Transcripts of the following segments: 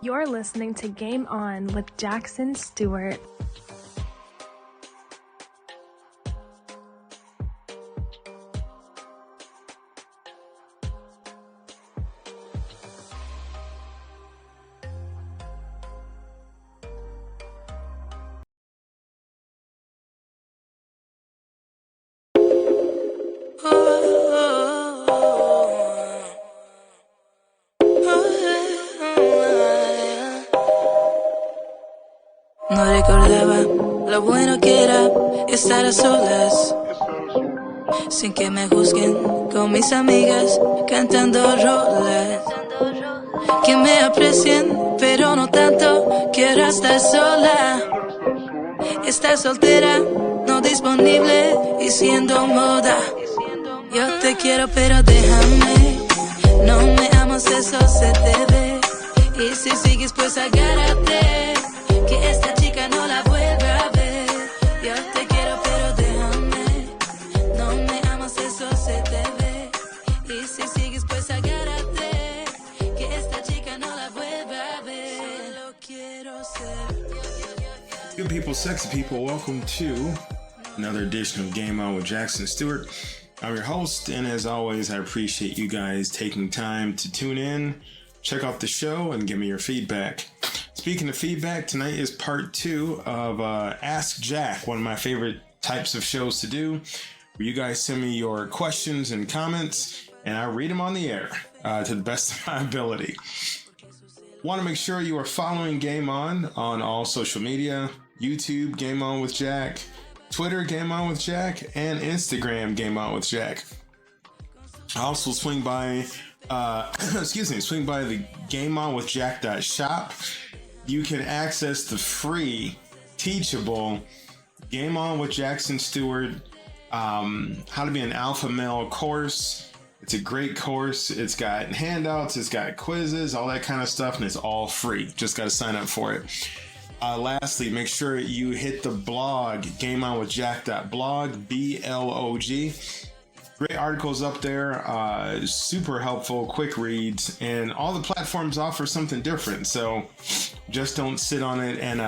You're listening to Game On with Jackson Stuart. No recordaba lo bueno que era estar a solas, sin que me juzguen, con mis amigas cantando rolas. Que me aprecien, pero no tanto, quiero estar sola. Estar soltera, no disponible y siendo moda. Yo te quiero pero déjame, no me amas, eso se te ve. Y si sigues pues agárrate, que esta chica no la vuelva a ver. Yo te quiero pero déjame, no me amas, eso se te ve. Y si sigues pues agárrate, que esta chica no la vuelva a ver. Solo quiero ser. Good people, sexy people, welcome to another edition of Game On with Jackson Stuart. I'm your host, and as always, I appreciate you guys taking time to tune in, check out the show, and give me your feedback. Speaking of feedback, tonight is part 2 of Ask Jack, one of my favorite types of shows to do, where you guys send me your questions and comments, and I read them on the air to the best of my ability. Want to make sure you are following Game On all social media, YouTube, Game On with Jack, Twitter, Game On with Jack, and Instagram, Game On with Jack. Also swing by the GameOnWithJack.shop. You can access the free, teachable Game On with Jackson Stuart, How to Be an Alpha Male course. It's a great course. It's got handouts, it's got quizzes, all that kind of stuff, and it's all free. Just got to sign up for it. Lastly, make sure you hit the blog, GameOnWithJack.blog, B-L-O-G. Great articles up there, super helpful, quick reads, and all the platforms offer something different. So just don't sit on it and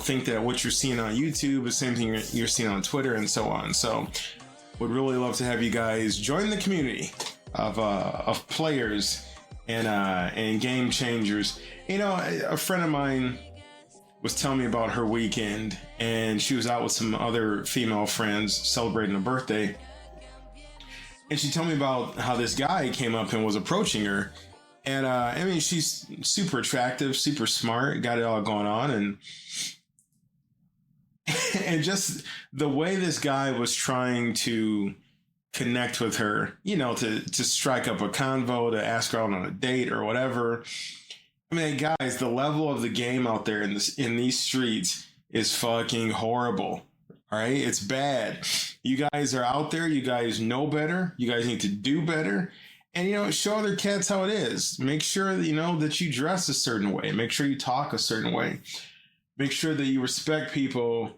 think that what you're seeing on YouTube is the same thing you're seeing on Twitter and so on. So would really love to have you guys join the community of players and game changers. You know, a friend of mine was telling me about her weekend, and she was out with some other female friends celebrating a birthday. And she told me about how this guy came up and was approaching her. And I mean, she's super attractive, super smart, got it all going on. And just the way this guy was trying to connect with her, to strike up a convo, to ask her out on a date or whatever. I mean, guys, the level of the game out there in these streets is fucking horrible. All right, it's bad. You guys are out there. You guys know better. You guys need to do better. And, show other cats how it is. Make sure that, that you dress a certain way. Make sure you talk a certain way. Make sure that you respect people,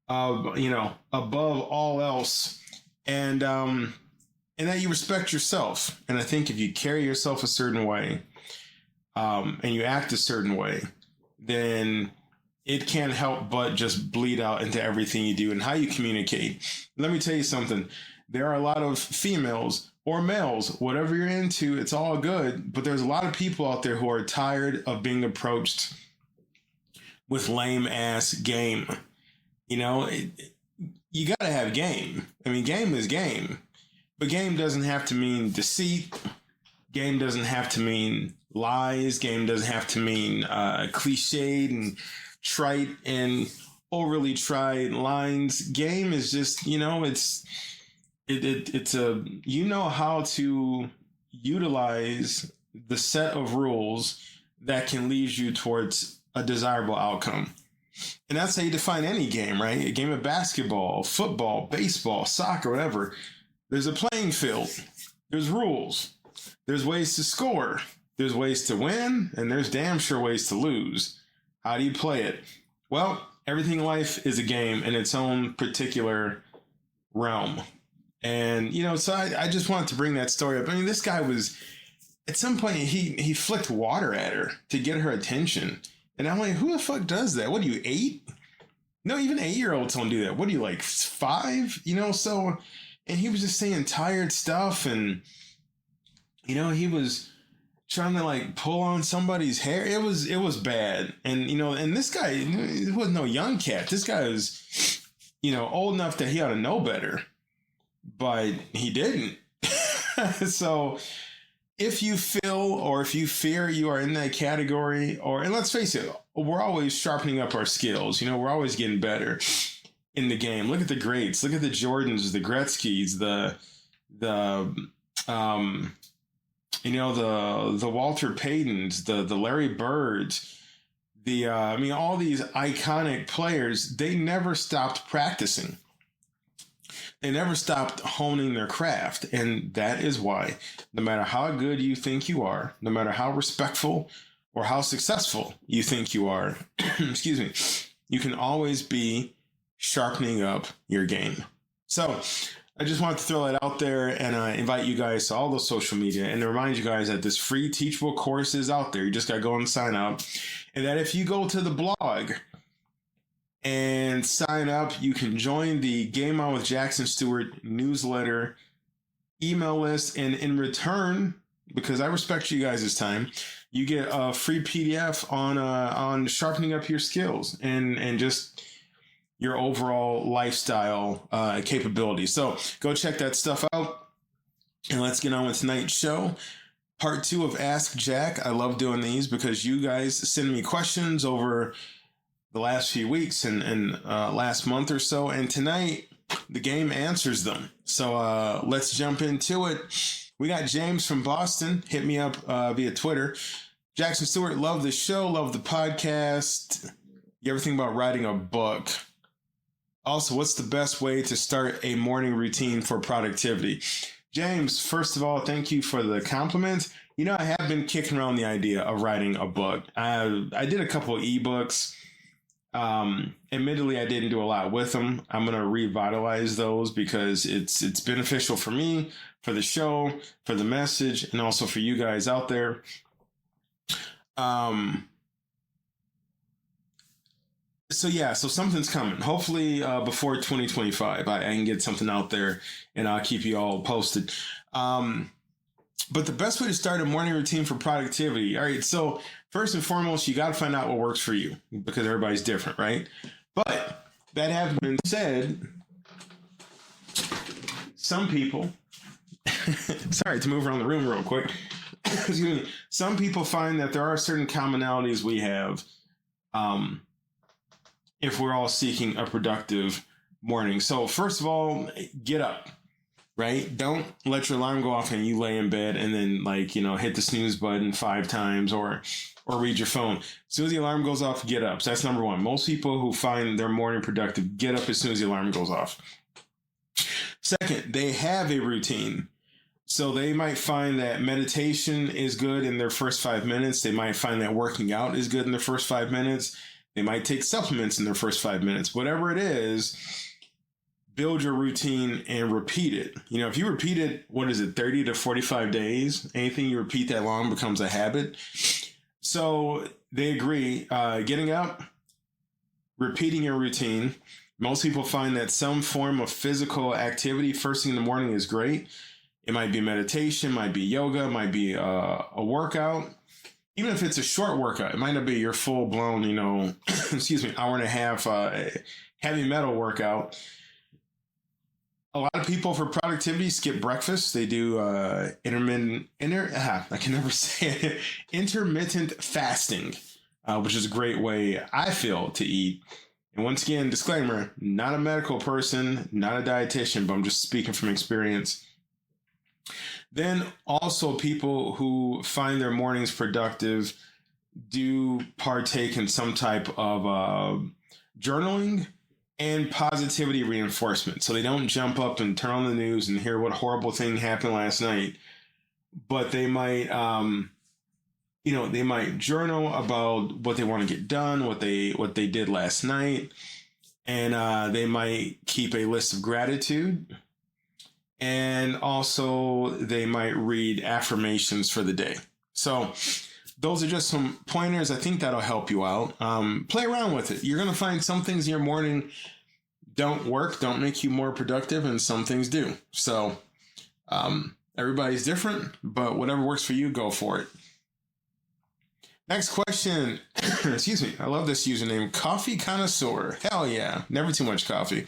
above all else. And that you respect yourself. And I think if you carry yourself a certain way, and you act a certain way, then it can't help but just bleed out into everything you do and how you communicate. Let me tell you something. There are a lot of females or males, whatever you're into, it's all good. But there's a lot of people out there who are tired of being approached with lame ass game. You got to have game. I mean, game is game. But game doesn't have to mean deceit. Game doesn't have to mean lies. Game doesn't have to mean cliched and trite and overly tried lines. Game is just, it's how to utilize the set of rules that can lead you towards a desirable outcome. And that's how you define any game, right? A game of basketball, football, baseball, soccer, whatever. There's a playing field. There's rules. There's ways to score. There's ways to win, and there's damn sure ways to lose. How do you play it? Well, everything in life is a game in its own particular realm. And, so I just wanted to bring that story up. I mean, this guy was at some point he flicked water at her to get her attention. And I'm like, who the fuck does that? What are you, 8? No, even 8-year-olds don't do that. What are you, like 5? So, and he was just saying tired stuff, and he was trying to like pull on somebody's hair. It was bad. And and this guy, he wasn't no young cat. This guy was old enough that he ought to know better, but he didn't. So if you feel, or if you fear you are in that category, and let's face it, we're always sharpening up our skills. We're always getting better in the game. Look at the greats. Look at the Jordans, the Gretzkys, the Walter Paytons, the Larry Birds, all these iconic players. They never stopped practicing. They never stopped honing their craft. And that is why, no matter how good you think you are, no matter how respectful or how successful you think you are, excuse me, you can always be sharpening up your game. So I just wanted to throw that out there and invite you guys to all those social media, and to remind you guys that this free teachable course is out there. You just got to go and sign up. And that if you go to the blog and sign up, you can join the Game On with Jackson Stuart newsletter email list. And in return, because I respect you guys' time, you get a free PDF on sharpening up your skills and just your overall lifestyle capability. So go check that stuff out. And let's get on with tonight's show. Part 2 of Ask Jack. I love doing these because you guys send me questions over the last few weeks and last month or so. And tonight, the game answers them. So let's jump into it. We got James from Boston. Hit me up via Twitter. Jackson Stuart, love the show, love the podcast. You ever think about writing a book? Also, what's the best way to start a morning routine for productivity? James, first of all, thank you for the compliment. I have been kicking around the idea of writing a book. I did a couple of ebooks. Admittedly, I didn't do a lot with them. I'm going to revitalize those because it's beneficial for me, for the show, for the message, and also for you guys out there. So something's coming. Hopefully before 2025, I can get something out there, and I'll keep you all posted. But the best way to start a morning routine for productivity. All right. So first and foremost, you got to find out what works for you, because everybody's different, right? But that having been said, some people, sorry to move around the room real quick. Excuse me. Some people find that there are certain commonalities we have if we're all seeking a productive morning. So first of all, get up, right? Don't let your alarm go off and you lay in bed and then hit the snooze button 5 times or read your phone. As soon as the alarm goes off, get up. So that's number one. Most people who find their morning productive get up as soon as the alarm goes off. Second, they have a routine. So they might find that meditation is good in their first 5 minutes. They might find that working out is good in their first 5 minutes. They might take supplements in their first 5 minutes. Whatever it is, build your routine and repeat it. If you repeat it, 30 to 45 days, anything you repeat that long becomes a habit. So they agree, getting up, repeating your routine. Most people find that some form of physical activity first thing in the morning is great. It might be meditation, might be yoga, might be a workout. Even if it's a short workout, it might not be your full blown, hour and a half heavy metal workout. A lot of people for productivity skip breakfast. They do intermittent fasting, which is a great way, I feel, to eat. And once again, disclaimer, not a medical person, not a dietitian, but I'm just speaking from experience. Then also people who find their mornings productive do partake in some type of journaling and positivity reinforcement. So they don't jump up and turn on the news and hear what horrible thing happened last night, but they might, they might journal about what they want to get done, what they did last night. And they might keep a list of gratitude. And also they might read affirmations for the day. So those are just some pointers. I think that'll help you out. Play around with it. You're going to find some things in your morning don't work, don't make you more productive, and some things do. So everybody's different, but whatever works for you, go for it. Next question. Excuse me. I love this username, Coffee Connoisseur. Hell yeah. Never too much coffee.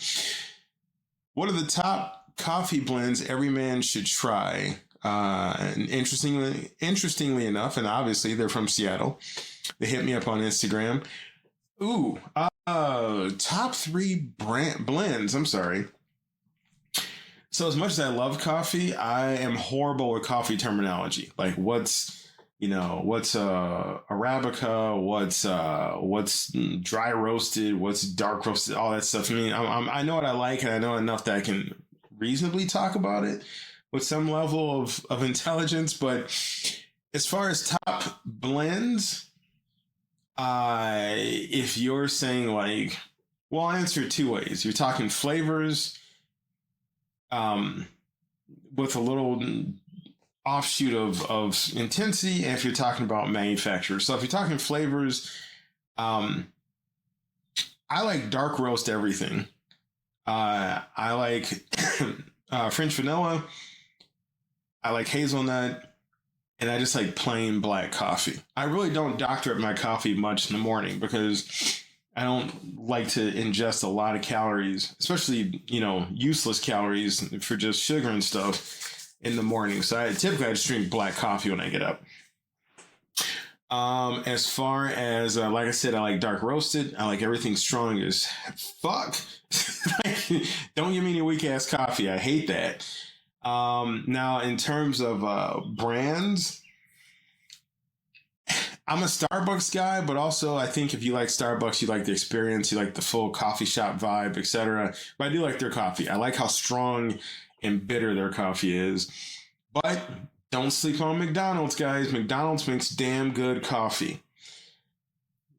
What are the top coffee blends every man should try? And interestingly enough, and obviously they're from Seattle. They hit me up on Instagram. Ooh, top 3 blends. I'm sorry. So as much as I love coffee, I am horrible with coffee terminology. Like what's Arabica, what's dry roasted, what's dark roasted, all that stuff. I mean, I know what I like, and I know enough that I can reasonably talk about it with some level of intelligence. But as far as top blends, if you're saying like, well, I'll answer it 2 ways. You're talking flavors, with a little offshoot of intensity, and if you're talking about manufacturers. So if you're talking flavors, I like dark roast everything. I like French vanilla. I like hazelnut. And I just like plain black coffee. I really don't doctor up my coffee much in the morning because I don't like to ingest a lot of calories, especially, useless calories for just sugar and stuff in the morning. So I just drink black coffee when I get up. As far as, like I said, I like dark roasted. I like everything strong as fuck. Don't give me any weak ass coffee. I hate that. Now, in terms of brands, I'm a Starbucks guy, but also I think if you like Starbucks, you like the experience, you like the full coffee shop vibe, etc. But I do like their coffee. I like how strong and bitter their coffee is. But don't sleep on McDonald's, guys. McDonald's makes damn good coffee.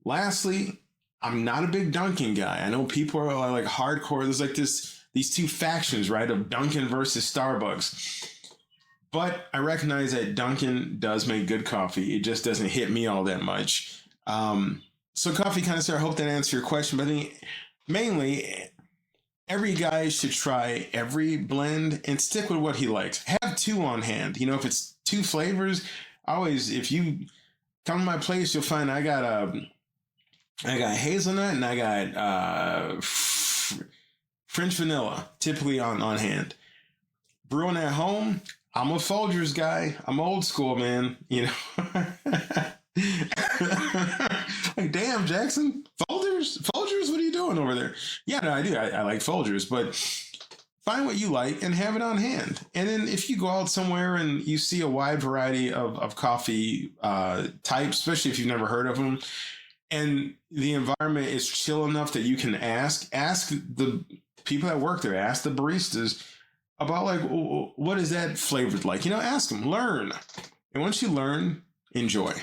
Lastly, I'm not a big Dunkin' guy. I know people are like hardcore. There's like these 2 factions, right, of Dunkin' versus Starbucks. But I recognize that Dunkin' does make good coffee. It just doesn't hit me all that much. So Coffee Connoisseur, I hope that answered your question. But I think mainly every guy should try every blend and stick with what he likes. Have 2 on hand. If it's 2 flavors, if you come to my place, you'll find I got hazelnut and I got French vanilla, typically on hand. Brewing at home, I'm a Folgers guy. I'm old school, man. Like, damn, Jackson, Folgers, what are you doing over there? Yeah, no, I do. I like Folgers, but find what you like and have it on hand. And then if you go out somewhere and you see a wide variety of coffee types, especially if you've never heard of them, and the environment is chill enough that you can ask the people that work there, ask the baristas about like, what is that flavored like? Ask them, learn. And once you learn, enjoy.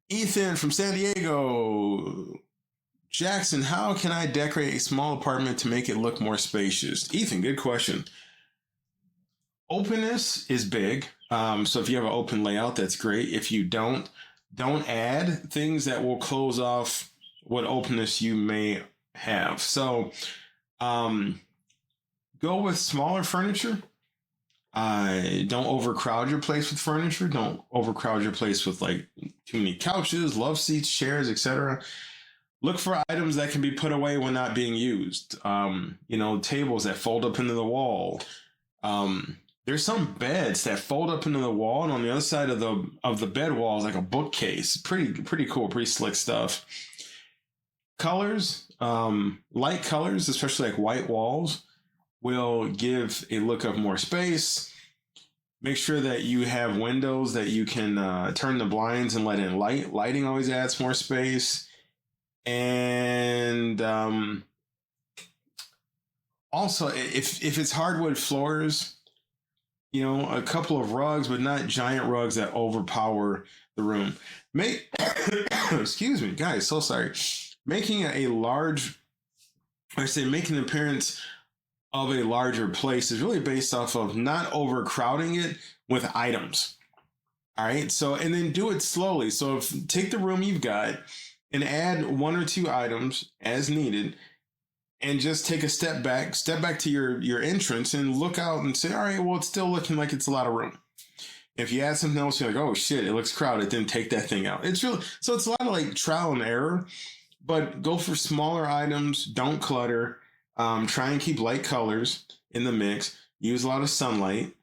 Ethan from San Diego. Jackson, how can I decorate a small apartment to make it look more spacious? Ethan, good question. Openness is big. So if you have an open layout, that's great. If you don't add things that will close off what openness you may have. So go with smaller furniture. Don't overcrowd your place with furniture. Don't overcrowd your place with like too many couches, love seats, chairs, etc. Look for items that can be put away when not being used. Tables that fold up into the wall. There's some beds that fold up into the wall, and on the other side of the bed wall is like a bookcase. Pretty cool, pretty slick stuff. Colors, light colors, especially like white walls, will give a look of more space. Make sure that you have windows that you can turn the blinds and let in light. Lighting always adds more space. And also, if it's hardwood floors, a couple of rugs, but not giant rugs that overpower the room. Excuse me, guys, so sorry. Making an appearance of a larger place is really based off of not overcrowding it with items. All right. So, and then do it slowly. So take the room you've got and add 1 or 2 items as needed, and just take a step back to your entrance and look out and say, all right, well, it's still looking like it's a lot of room. If you add something else, you're like, oh shit, it looks crowded, then take that thing out. It's really, so it's a lot of like trial and error, but go for smaller items. Don't clutter. Try and keep light colors in the mix. Use a lot of sunlight,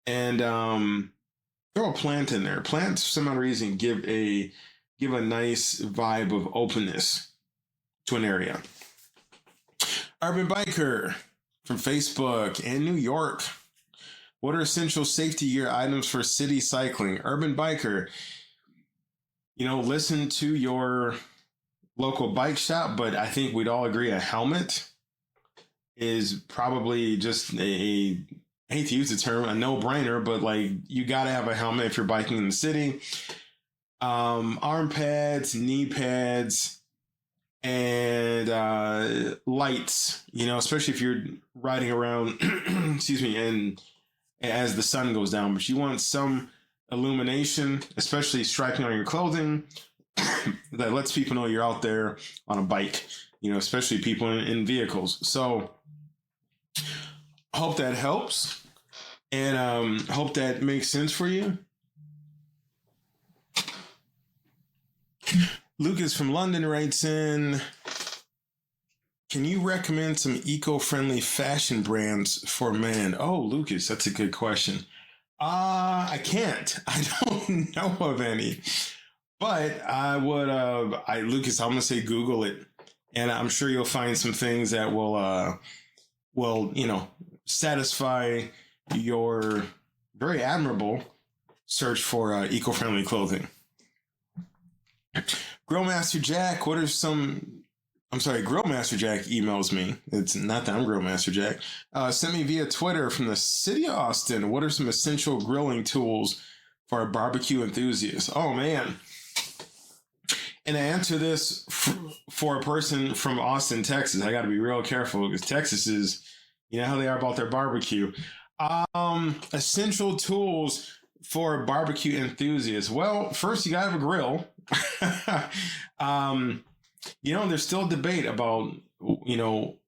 and throw a plant in there. Plants, for some odd reason, give a nice vibe of openness to an area. Urban Biker from Facebook and New York. What are essential safety gear items for city cycling? Urban Biker, listen to your local bike shop, but I think we'd all agree a helmet is probably just I hate to use the term, a no-brainer, but like you got to have a helmet if you're biking in the city. Arm pads, knee pads, and lights, especially if you're riding around, excuse me, and as the sun goes down, but you want some illumination, especially striping on your clothing that lets people know you're out there on a bike, especially people in vehicles. So hope that helps, and hope that makes sense for you. Lucas from London writes in, can you recommend some eco-friendly fashion brands for men? Oh, Lucas, that's a good question. I can't. I don't know of any. But I would, Lucas, I'm going to say Google it. And I'm sure you'll find some things that will satisfy your very admirable search for eco-friendly clothing. Grillmaster Jack, Grillmaster Jack emails me. It's not that I'm Grillmaster Jack. Sent me via Twitter from the city of Austin. What are some essential grilling tools for a barbecue enthusiast? Oh, man. And I answer this for a person from Austin, Texas. I got to be real careful because Texas is, how they are about their barbecue. Essential tools for a barbecue enthusiast. Well, first you got to have a grill. There's still debate about,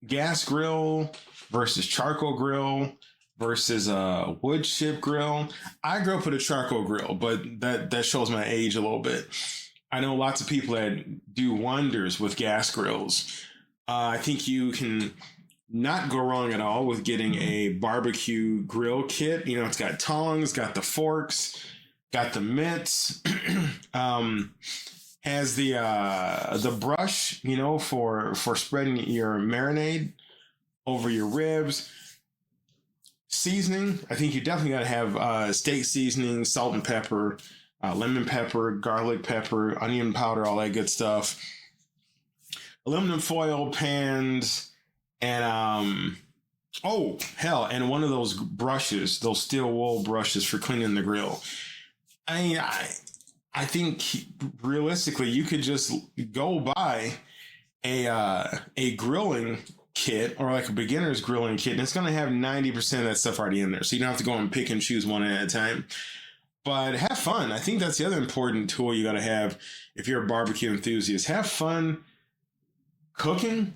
gas grill versus charcoal grill versus a wood chip grill. I grew up with a charcoal grill, but that shows my age a little bit. I know lots of people that do wonders with gas grills. I think you can not go wrong at all with getting a barbecue grill kit. It's got tongs, got the forks, got the mitts, has the brush, for spreading your marinade over your ribs. Seasoning, I think you definitely got to have steak seasoning, salt and pepper, lemon pepper, garlic pepper, onion powder, all that good stuff. Aluminum foil pans, and and one of those brushes, those steel wool brushes for cleaning the grill. I think realistically you could just go buy a grilling kit or like a beginner's grilling kit, and it's going to have 90% of that stuff already in there. So you don't have to go and pick and choose one at a time. But have fun. I think that's the other important tool you got to have if you're a barbecue enthusiast. Have fun cooking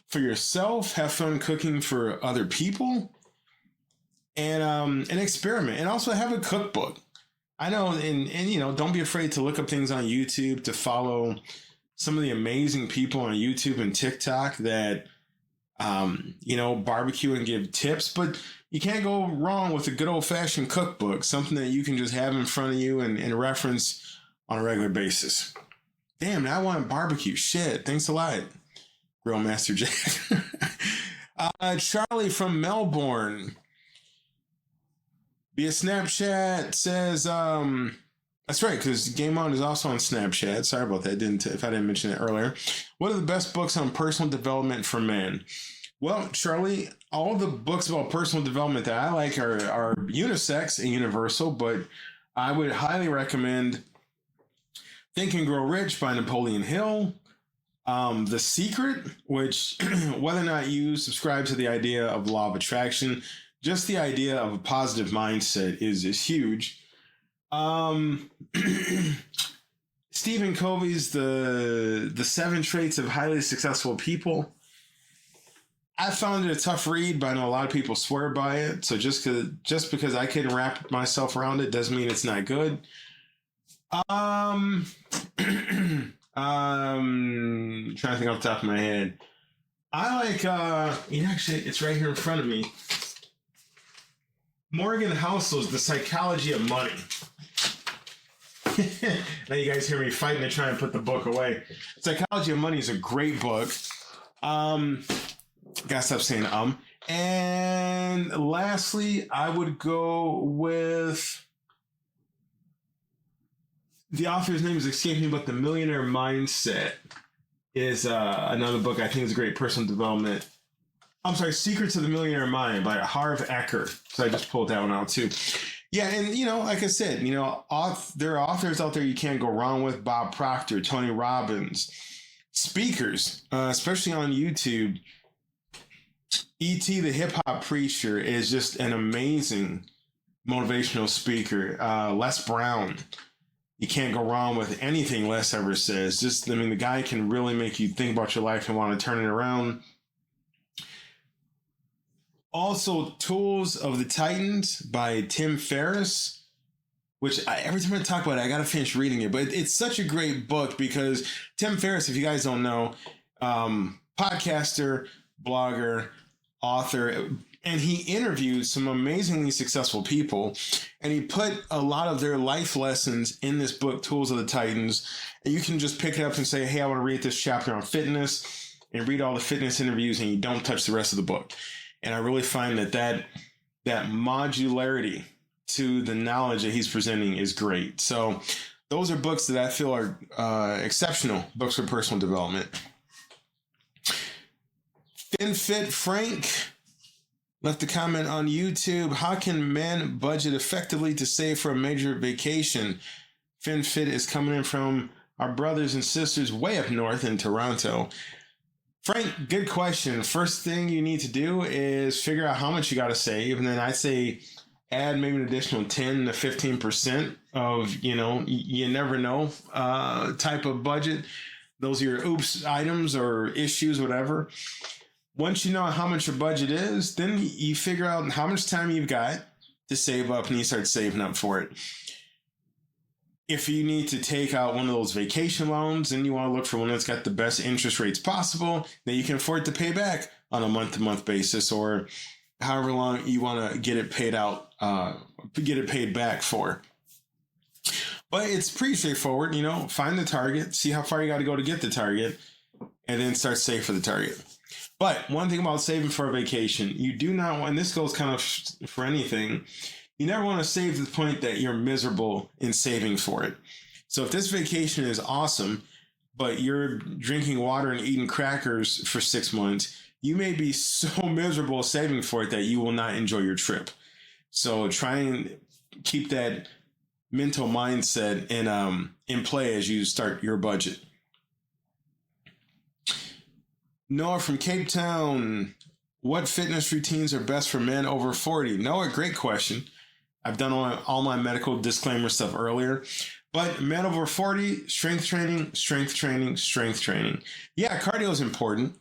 for yourself. Have fun cooking for other people, and experiment. And also have a cookbook. I know, and don't be afraid to look up things on YouTube, to follow some of the amazing people on YouTube and TikTok that barbecue and give tips. But you can't go wrong with a good old-fashioned cookbook, something that you can just have in front of you and reference on a regular basis. Damn, now I want barbecue. Shit, thanks a lot, Grillmaster Jack. Charlie from Melbourne via Snapchat says, that's right, because Game On is also on Snapchat. Sorry about that, if I didn't mention it earlier. What are the best books on personal development for men? Well, Charlie, all the books about personal development that I like are unisex and universal, but I would highly recommend Think and Grow Rich by Napoleon Hill, The Secret, which whether or not you subscribe to the idea of law of attraction, just the idea of a positive mindset is huge. Stephen Covey's the 7 Traits of Highly Successful People. I found it a tough read, but I know a lot of people swear by it. So just because I couldn't wrap myself around it doesn't mean it's not good. Trying to think off the top of my head. I like actually it's right here in front of me. Morgan Housel's The Psychology of Money. Now you guys hear me fighting to try and put the book away. Psychology of Money is a great book. Gotta stop saying And lastly, I would go with the author's name is escaping me, but The Millionaire Mindset is another book I think is a great personal development. I'm sorry, Secrets of the Millionaire Mind by Harv Eker. So I just pulled that one out too. Yeah, and like I said, there are authors out there you can't go wrong with. Bob Proctor, Tony Robbins, speakers, especially on YouTube. E.T. the Hip Hop Preacher is just an amazing motivational speaker. Les Brown. You can't go wrong with anything Les ever says. The guy can really make you think about your life and want to turn it around. Also, Tools of the Titans by Tim Ferriss, which every time I talk about it, I got to finish reading it. But it's such a great book because Tim Ferriss, if you guys don't know, podcaster, blogger, author, and he interviewed some amazingly successful people, and he put a lot of their life lessons in this book, Tools of the Titans. And you can just pick it up and say, hey, I want to read this chapter on fitness, and read all the fitness interviews, and you don't touch the rest of the book. And I really find that modularity to the knowledge that he's presenting is great. So those are books that I feel are exceptional books for personal development. FinFit Frank left a comment on YouTube. How can men budget effectively to save for a major vacation? FinFit is coming in from our brothers and sisters way up north in Toronto. Frank, good question. First thing you need to do is figure out how much you got to save. And then I'd say add maybe an additional 10 to 15% of, you never know type of budget. Those are your oops items or issues, whatever. Once you know how much your budget is, then you figure out how much time you've got to save up and you start saving up for it. If you need to take out one of those vacation loans, then you want to look for one that's got the best interest rates possible that you can afford to pay back on a month-to-month basis, or however long you want to get it paid out, get it paid back for. But it's pretty straightforward. Find the target, see how far you got to go to get the target, and then start saving for the target. But one thing about saving for a vacation, you do not want, and this goes kind of for anything, you never want to save to the point that you're miserable in saving for it. So if this vacation is awesome, but you're drinking water and eating crackers for 6 months, you may be so miserable saving for it that you will not enjoy your trip. So try and keep that mental mindset in play as you start your budget. Noah from Cape Town. What fitness routines are best for men over 40? Noah, great question. I've done all my medical disclaimer stuff earlier. But men over 40, strength training, strength training, strength training. Yeah, cardio is important.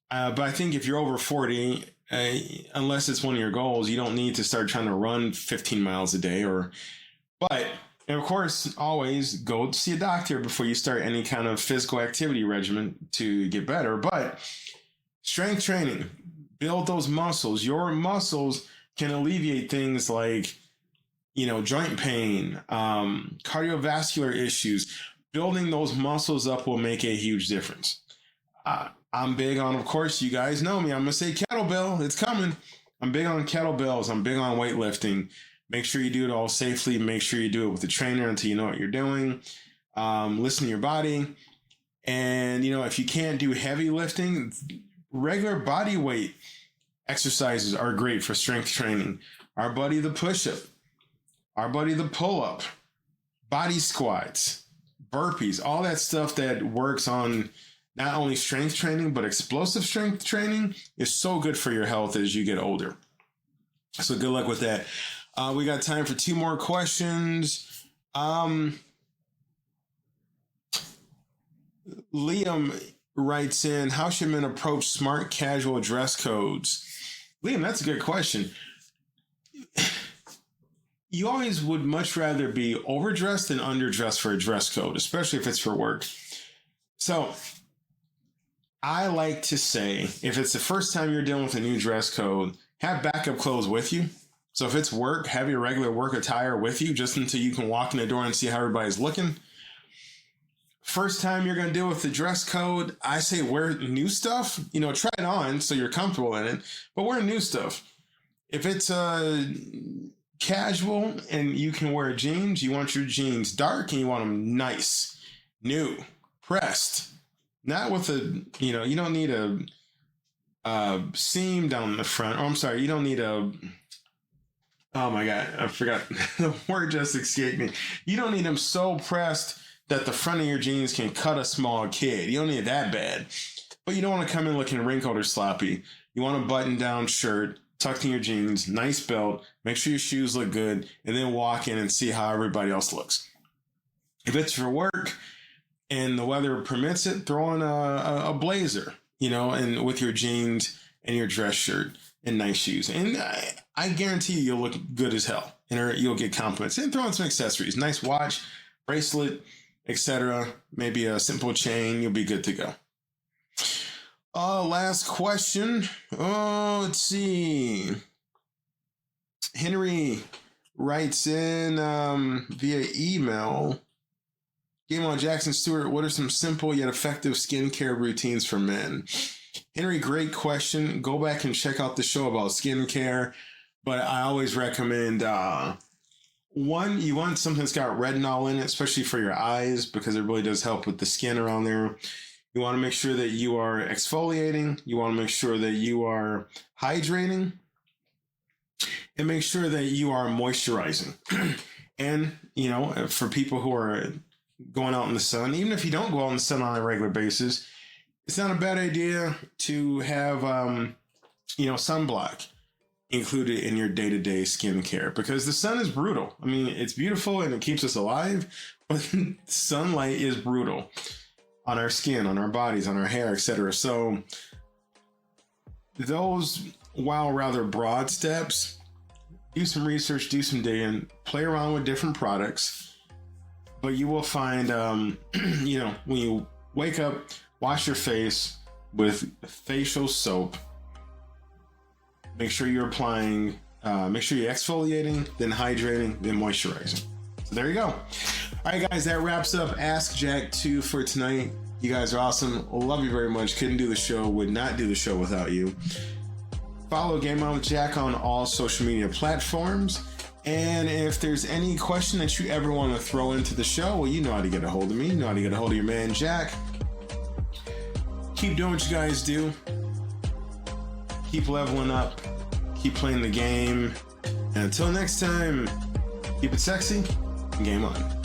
But I think if you're over 40, unless it's one of your goals, you don't need to start trying to run 15 miles a day. But of course, always go see a doctor before you start any kind of physical activity regimen to get better. But strength training, build those muscles. Your muscles can alleviate things like, joint pain, cardiovascular issues. Building those muscles up will make a huge difference. I'm big on, of course, you guys know me. I'm going to say kettlebell. It's coming. I'm big on kettlebells. I'm big on weightlifting. Make sure you do it all safely. Make sure you do it with a trainer until you know what you're doing. Listen to your body. And, if you can't do heavy lifting, regular body weight exercises are great for strength training. Our buddy, the push-up. Our buddy, the pull-up. Body squats. Burpees. All that stuff that works on not only strength training, but explosive strength training is so good for your health as you get older. So good luck with that. We got time for 2 more questions. Liam writes in, how should men approach smart casual dress codes? Liam, that's a good question. You always would much rather be overdressed than underdressed for a dress code, especially if it's for work. So I like to say, if it's the first time you're dealing with a new dress code, have backup clothes with you. So if it's work, have your regular work attire with you just until you can walk in the door and see how everybody's looking. First time you're going to deal with the dress code, I say wear new stuff. Try it on so you're comfortable in it, but wear new stuff. If it's casual and you can wear jeans, you want your jeans dark and you want them nice, new, pressed. Not with you don't need a seam down the front. Oh, I'm sorry. You don't need oh my God, I forgot. The word just escaped me. You don't need them so pressed that the front of your jeans can cut a small kid. You don't need it that bad. But you don't want to come in looking wrinkled or sloppy. You want a button-down shirt, tucked in your jeans, nice belt, make sure your shoes look good, and then walk in and see how everybody else looks. If it's for work and the weather permits it, throw on a blazer, and with your jeans and your dress shirt and nice shoes. And I guarantee you'll look good as hell, and you'll get compliments. And throw on some accessories, nice watch, bracelet, etc. Maybe a simple chain. You'll be good to go. Last question. Let's see. Henry writes in via email. Game on Jackson Stuart, what are some simple yet effective skincare routines for men? Henry, great question. Go back and check out the show about skincare. But I always recommend, one, you want something that's got retinol in it, especially for your eyes, because it really does help with the skin around there. You want to make sure that you are exfoliating. You want to make sure that you are hydrating. And make sure that you are moisturizing. And, for people who are going out in the sun, even if you don't go out in the sun on a regular basis, it's not a bad idea to have, sunblock included in your day-to-day skincare, because the sun is brutal. I mean, it's beautiful and it keeps us alive, but sunlight is brutal on our skin, on our bodies, on our hair, etc. So those, while rather broad steps, do some research, do some digging, play around with different products, but you will find, when you wake up, wash your face with facial soap. Make sure you're applying, make sure you're exfoliating, then hydrating, then moisturizing. So there you go. All right, guys, that wraps up Ask Jack 2 for tonight. You guys are awesome. Love you very much. Couldn't do the show, would not do the show without you. Follow Game On with Jack on all social media platforms. And if there's any question that you ever want to throw into the show, well, you know how to get a hold of me. You know how to get a hold of your man, Jack. Keep doing what you guys do. Keep leveling up. Keep playing the game. And until next time, keep it sexy and game on.